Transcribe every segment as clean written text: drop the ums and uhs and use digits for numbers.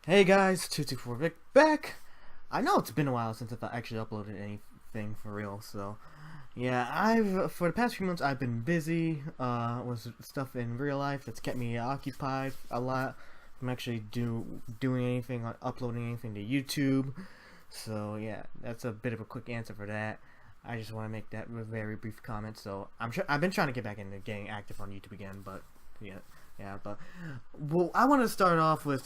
Hey guys, 224 Vic back. I know it's been a while since I've actually uploaded anything for real, so yeah, I've for the past few months I've been busy with stuff in real life that's kept me occupied a lot. I'm actually doing anything on uploading anything to YouTube. So yeah, that's a bit of a quick answer for that. I just want to make that a very brief comment. So I've been trying to get back into getting active on YouTube again, but but well, I want to start off with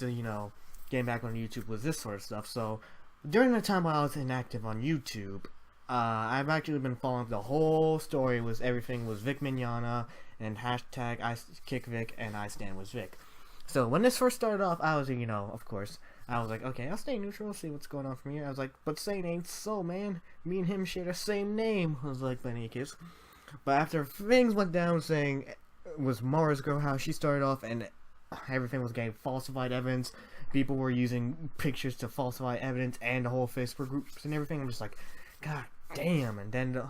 getting back on YouTube with this sort of stuff. So during the time while I was inactive on YouTube, I've actually been following the whole story. Was everything was Vic Mignogna and hashtag KickVic and I stand with Vic. So when this first started off, I was of course I was like, okay, I'll stay neutral, see what's going on from here. I was like, but saying ain't so, man. Me and him share the same name. I was like, but any case. But after things went down, saying it was Mara's girl, how she started off, and everything was getting falsified evidence. People were using pictures to falsify evidence, and the whole Facebook groups and everything. I'm just like, God damn! And then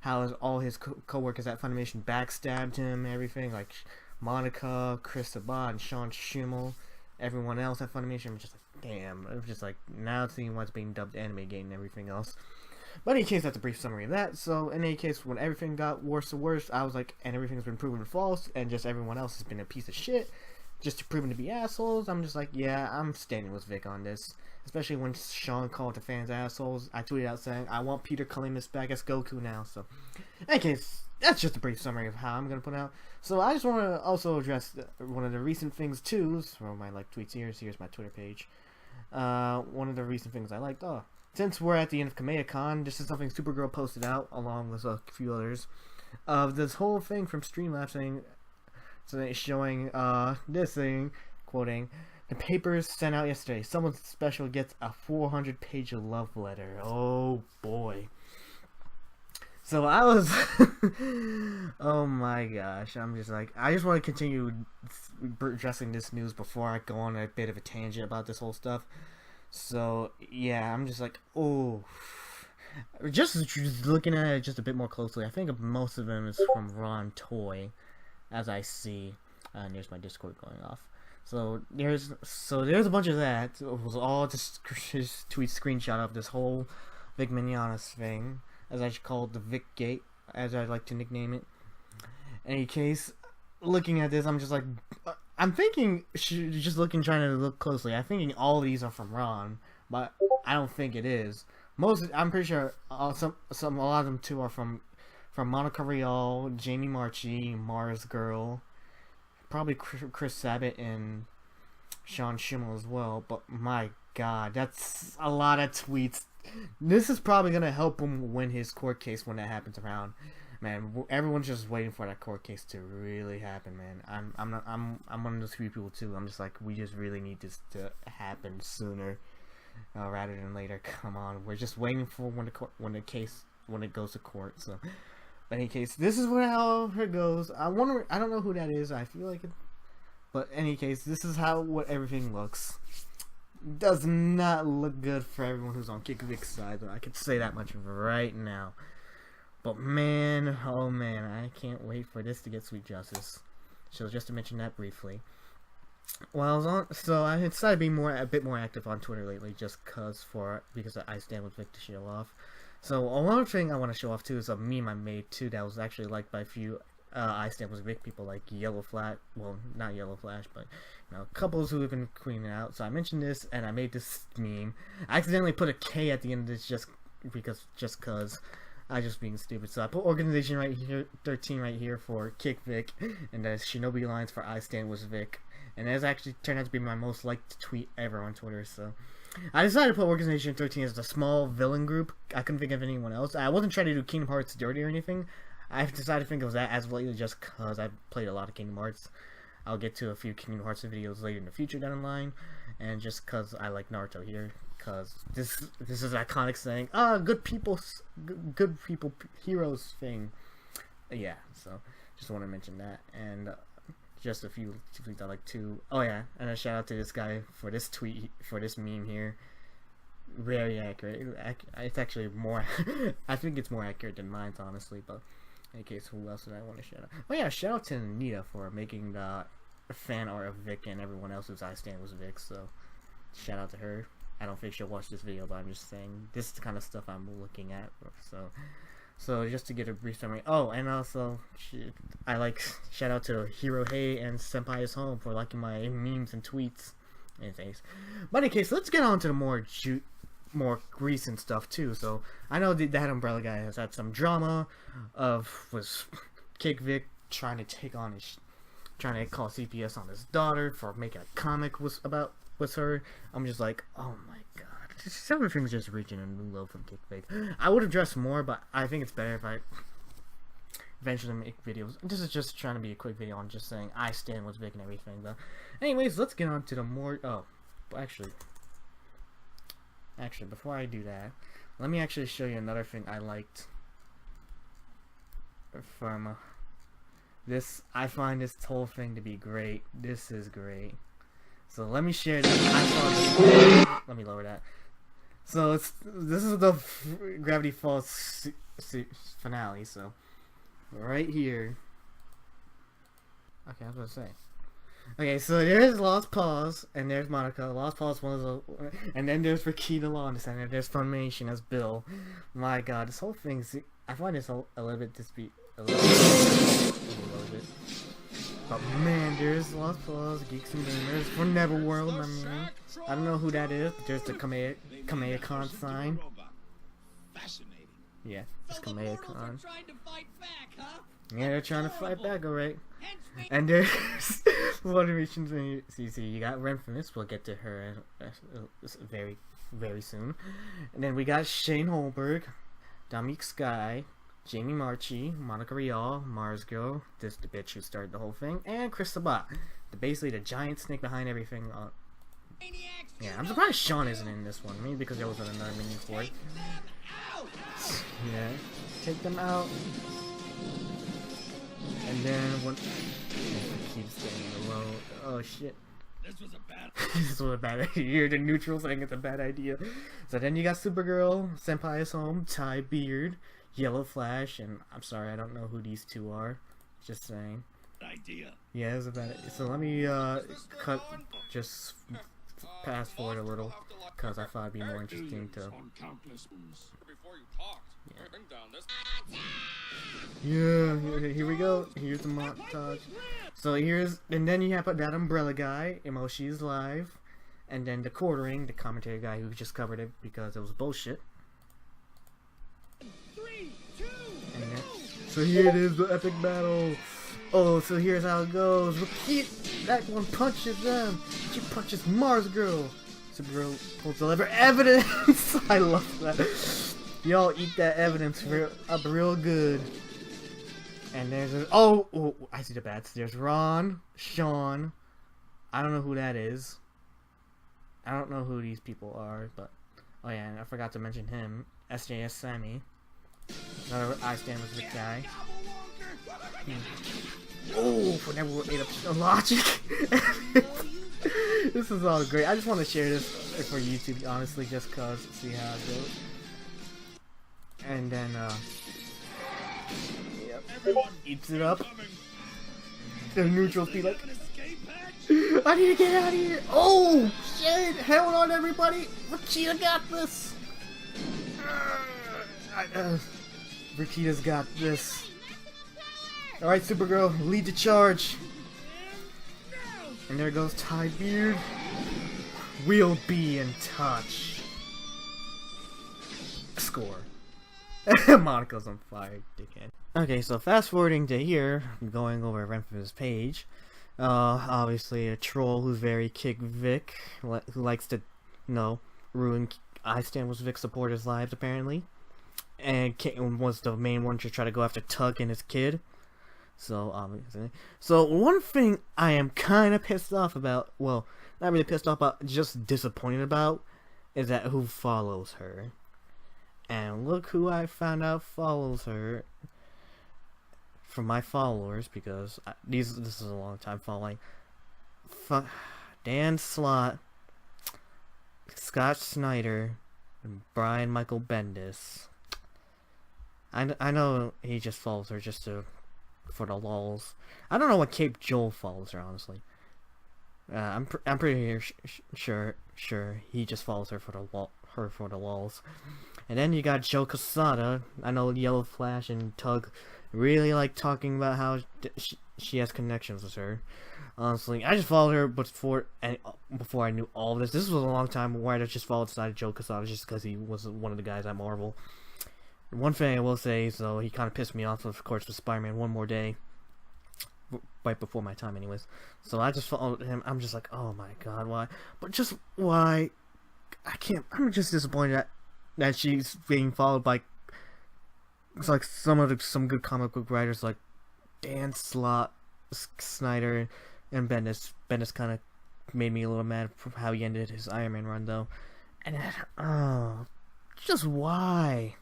how all his co-workers at Funimation backstabbed him, everything like Monica, Chris Sabat, and Sean Schimmel, everyone else at Funimation. I'm just like, damn! It was just like now seeing what's being dubbed Anime Gate and everything else. But in any case, that's a brief summary of that. So in any case, when everything got worse and worse, I was like, and everything's been proven false, and just everyone else has been a piece of shit, just proven to be assholes. I'm just like, yeah, I'm standing with Vic on this. Especially when Sean called the fans assholes. I tweeted out saying, I want Peter Kalimas back as Goku now. So, in any case, that's just a brief summary of how I'm going to put out. So I just want to also address one of the recent things too. So my tweets here. Here's my Twitter page. One of the recent things I liked. Since we're at the end of KamehamehaCon, this is something Supergirl posted out along with a few others of this whole thing from Streamlabs saying, so it's showing this thing, quoting, the papers sent out yesterday. Someone special gets a 400-page love letter. Oh boy. So I was, oh my gosh, I'm just like, I just want to continue addressing this news before I go on a bit of a tangent about this whole stuff. So yeah, I'm just like, oh, just looking at it just a bit more closely. I think most of them is from Ron Toy, as I see. There's my Discord going off. So there's a bunch of that. It was all just his tweet screenshot of this whole Vic Mignogna's thing, as I should call it the Vic Gate, as I like to nickname it. In any case, looking at this, I'm just like, I'm thinking, just trying to look closely. I'm thinking all these are from Ron, but I don't think it is. I'm pretty sure a lot of them too are from Monica Rial, Jamie Marchi, Mars Girl, probably Chris Sabat and Sean Schimmel as well. But my God, that's a lot of tweets. This is probably gonna help him win his court case when that happens around. Man, everyone's just waiting for that court case to really happen, man. I'm one of those few people too. I'm just like, we just really need this to happen sooner rather than later. Come on, we're just waiting for when it goes to court. So, in any case, this is how it goes. I don't know who that is. I feel like it, but in any case, this is what everything looks. Does not look good for everyone who's on KickVic's side. I can say that much right now. But man, oh man, I can't wait for this to get sweet justice. So just to mention that briefly. Well, I decided to be a bit more active on Twitter lately, just because I stand with Vic to show off. So another thing I want to show off too is a meme I made too that was actually liked by a few I stand with Vic people like Yellow Flash. Well, not Yellow Flash, but couples who have been queening out. So I mentioned this and I made this meme. I accidentally put a K at the end of this just because. I just being stupid. So I put organization right here, 13 right here for KickVic, and the Shinobi lines for I stand with Vic. And that's actually turned out to be my most liked tweet ever on Twitter. So I decided to put organization 13 as the small villain group. I couldn't think of anyone else. I wasn't trying to do Kingdom Hearts dirty or anything. I decided to think of that as of lately just because I played a lot of Kingdom Hearts. I'll get to a few Kingdom Hearts videos later in the future down the line, and just because I like Naruto here. Because this is an iconic saying, good people heroes thing. Yeah, so just want to mention that, and just a few tweets I like too. Oh yeah, and a shout out to this guy for this tweet, for this meme here. Very accurate. It's actually more. I think it's more accurate than mine's, honestly. But in any case, who else did I want to shout out? Oh yeah, shout out to Anita for making the fan art of Vic and everyone else whose I stand was Vic. So shout out to her. I don't think she'll watch this video, but I'm just saying this is the kind of stuff I'm looking at. So just to get a brief summary. Oh, and also I like shout out to Hero Hey and Senpai is Home for liking my memes and tweets and things. But in any case, let's get on to the more recent stuff too. So I know that Umbrella guy has had some drama was KickVic trying to call CPS on his daughter for making a comic with her. I'm just like, oh my god. Some of the things just reaching a new low from KickVic. I would have dressed more, but I think it's better if I eventually make videos. This is just trying to be a quick video on just saying I stand with Vic and everything. But anyways, let's get on to the more. Oh, actually, before I do that, let me actually show you another thing I liked from this. I find this whole thing to be great. This is great. So let me share this. I saw this. Let me lower that. So this is the Gravity Falls finale. So right here. Okay, I was gonna say. Okay, so there's Lost Paws and there's Monica. Lost Paws one of the, and then there's Rakita Law in the center. There's Funimation as Bill. My God, this whole thing. I find this a little bit a little bit. But man, there's Lost Paws, Geeks and Gamers for Neverworld. I mean, I don't know who that is, but there's the Kamea-con sign. Yeah, it's Kamea-con. Yeah, they're trying to fight back, alright. And there's Funimation and CC. You got Renfamous. We'll get to her very, very soon. And then we got Shane Holberg, Dominique Sky, Jamie Marchi, Monica Rial, Mars Girl, this the bitch who started the whole thing, and Chris Sabat, basically the giant snake behind everything. Yeah, I'm surprised Sean isn't in this one. Maybe because there was another mini for it. Yeah, take them out. And then what? Keeps getting low. Oh shit. This was a bad idea. You're the neutral saying it's a bad idea. So then you got Supergirl, Senpai is Home, Ty Beard, Yellow Flash, and I'm sorry, I don't know who these two are. Just saying. Idea. Yeah, it's a bad idea. So let me just pass forward a little, because I thought it'd be more interesting to. Yeah, here we go. Here's the montage. So and then you have that Umbrella guy, Emoshi's Live, and then the Quartering, the commentary guy who just covered it because it was bullshit. So here it is, the epic battle. Oh, so here's how it goes. That one punches them. She punches Mars Girl. Supergirl pulls the lever. Evidence! I love that. Y'all eat that evidence up real good. And there's oh, I see the bats. There's Ron, Sean. I don't know who that is. I don't know who these people are, but oh yeah, and I forgot to mention him. SJS Sammy. Another I stand with the guy. Oh, for never ate up logic. This is all great. I just want to share this for YouTube, honestly, just cause see how it goes. And then yep, eats it up. The neutrals be like, I need to get out of here. Oh shit! Hold on, everybody. Vegeta got this. Vegeta's got this. Alright, Supergirl, lead the charge. And there goes Ty Beard. We'll be in touch. Score. Monica's on fire, dickhead. Okay, so fast forwarding to here, going over Renfrew's page. Obviously a troll who's very KickVic, who likes to, ruin I Stand With Vic supporters' lives, apparently. And was the main one to try to go after Tug and his kid. So, obviously. So, one thing I am kind of pissed off about, well, not really pissed off about, just disappointed about, is that who follows her. And look who I found out follows her from my followers, because this is a long time following. Dan Slott, Scott Snyder, and Brian Michael Bendis. I know he just follows her just for the lulz. I don't know what Cape Joel follows her, honestly. I'm pretty sure sure, he just follows her for the walls. And then you got Joe Quesada. I know Yellow Flash and Tug really like talking about how she has connections with her. Honestly, I just followed her before I knew all of this. This was a long time where I just followed side of Joe Quesada just because he was one of the guys at Marvel. One thing I will say is, though, he kind of pissed me off, of course, with Spider-Man One More Day. Right before my time, anyways. So I just followed him. I'm just like, oh my god, why? But just why? I can't. I'm just disappointed that she's being followed by. It's like some good comic book writers like Dan Slott, Snyder, and Bendis. Bendis kind of made me a little mad for how he ended his Iron Man run, though. And just why?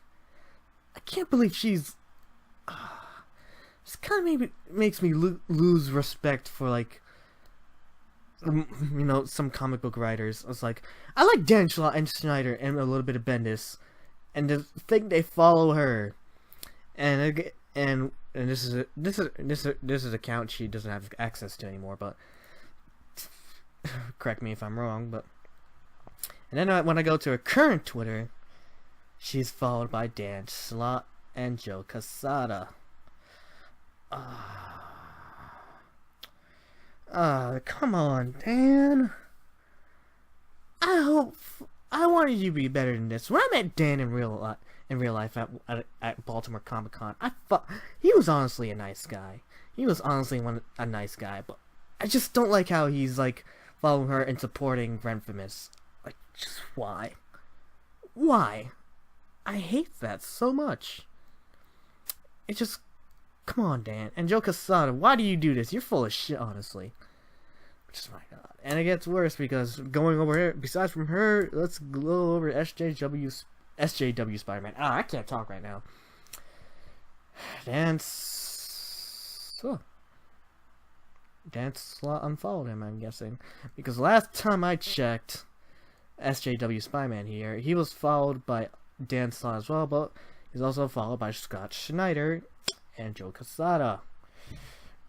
I can't believe she's. This kind of makes me lose respect for, like, some comic book writers. It's like, I like Dan Slott and Snyder and a little bit of Bendis, and to think they follow her, and this is account she doesn't have access to anymore. But correct me if I'm wrong. But and then when I go to her current Twitter, she's followed by Dan Slott and Joe Quesada. Come on, Dan. I wanted you to be better than this. When I met Dan in real life at Baltimore Comic Con, I thought he was honestly a nice guy. A nice guy, but I just don't like how he's like following her and supporting Renfamous. Like, just why? Why? I hate that so much. It just. Come on, Dan. And Joe Quesada, why do you do this? You're full of shit, honestly. Just my god. And it gets worse because going over here, besides from her, let's go over SJW Spider-Man. I can't talk right now. Dan Slott unfollowed him, I'm guessing. Because last time I checked SJW Spider-Man here, he was followed by Dan Slott as well, but he's also followed by Scott Schneider and Joe Quesada.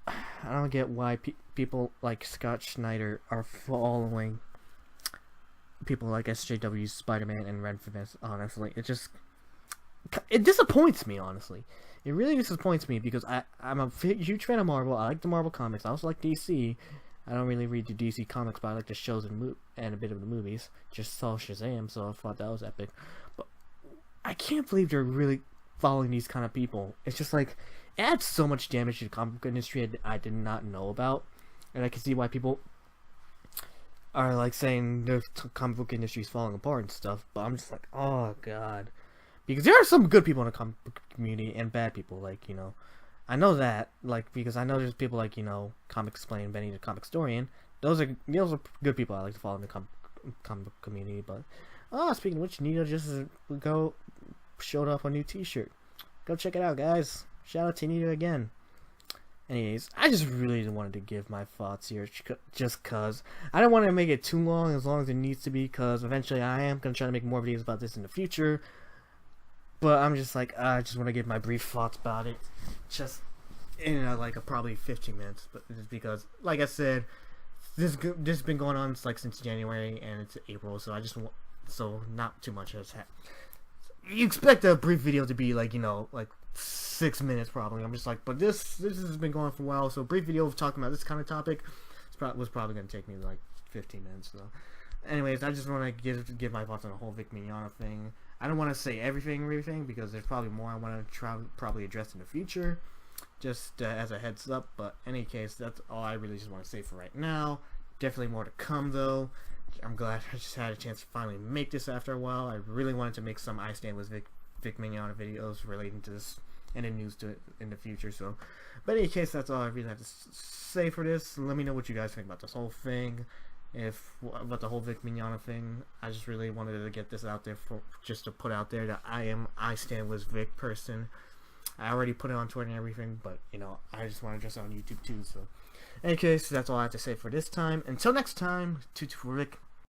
I don't get why people like Scott Schneider are following people like SJW Spider-Man and Renfamous. Honestly, it disappoints me. Honestly, it really disappoints me because I'm a huge fan of Marvel. I like the Marvel comics. I also like DC. I don't really read the DC comics, but I like the shows and a bit of the movies. Just saw Shazam, so I thought that was epic. But I can't believe they're really following these kind of people. It's just like, it adds so much damage to the comic book industry I did not know about, and I can see why people are like saying the comic book industry is falling apart and stuff. But I'm just like, oh god, because there are some good people in the comic book community and bad people. Like, I know that, like, because I know there's people like Comic Explain, Benny the Comic Historian. Those are good people I like to follow in the comic book community. But speaking of which, Nito just showed off a new T-shirt. Go check it out, guys. Shout out to Nito again. Anyways, I just really wanted to give my thoughts here, just cause I don't want to make it too long as it needs to be, cause eventually I am gonna try to make more videos about this in the future. But I'm just like, I just want to give my brief thoughts about it, just in probably 15 minutes. But just because, like I said, this has been going on since January and it's April, so not too much has happened. You expect a brief video to be like 6 minutes probably. I'm just like, but this has been going for a while, so a brief video of talking about this kind of topic was probably going to take me like 15 minutes. So anyways, I just want to give my thoughts on the whole Vic Mignogna thing. I don't want to say everything because there's probably more I want to probably address in the future, just as a heads up. But in any case, that's all I really just want to say for right now. Definitely more to come though. I'm glad I just had a chance to finally make this after a while. I really wanted to make some I Stand with Vic Mignogna videos relating to this and the news to it in the future. So, but in any case, that's all I really have to say for this. Let me know what you guys think about this whole thing. About the whole Vic Mignogna thing. I just really wanted to get this out there just to put out there that I stand with Vic person. I already put it on Twitter and everything, but I just want to address it on YouTube too. So, in any case, that's all I have to say for this time. Until next time, toot for Vic.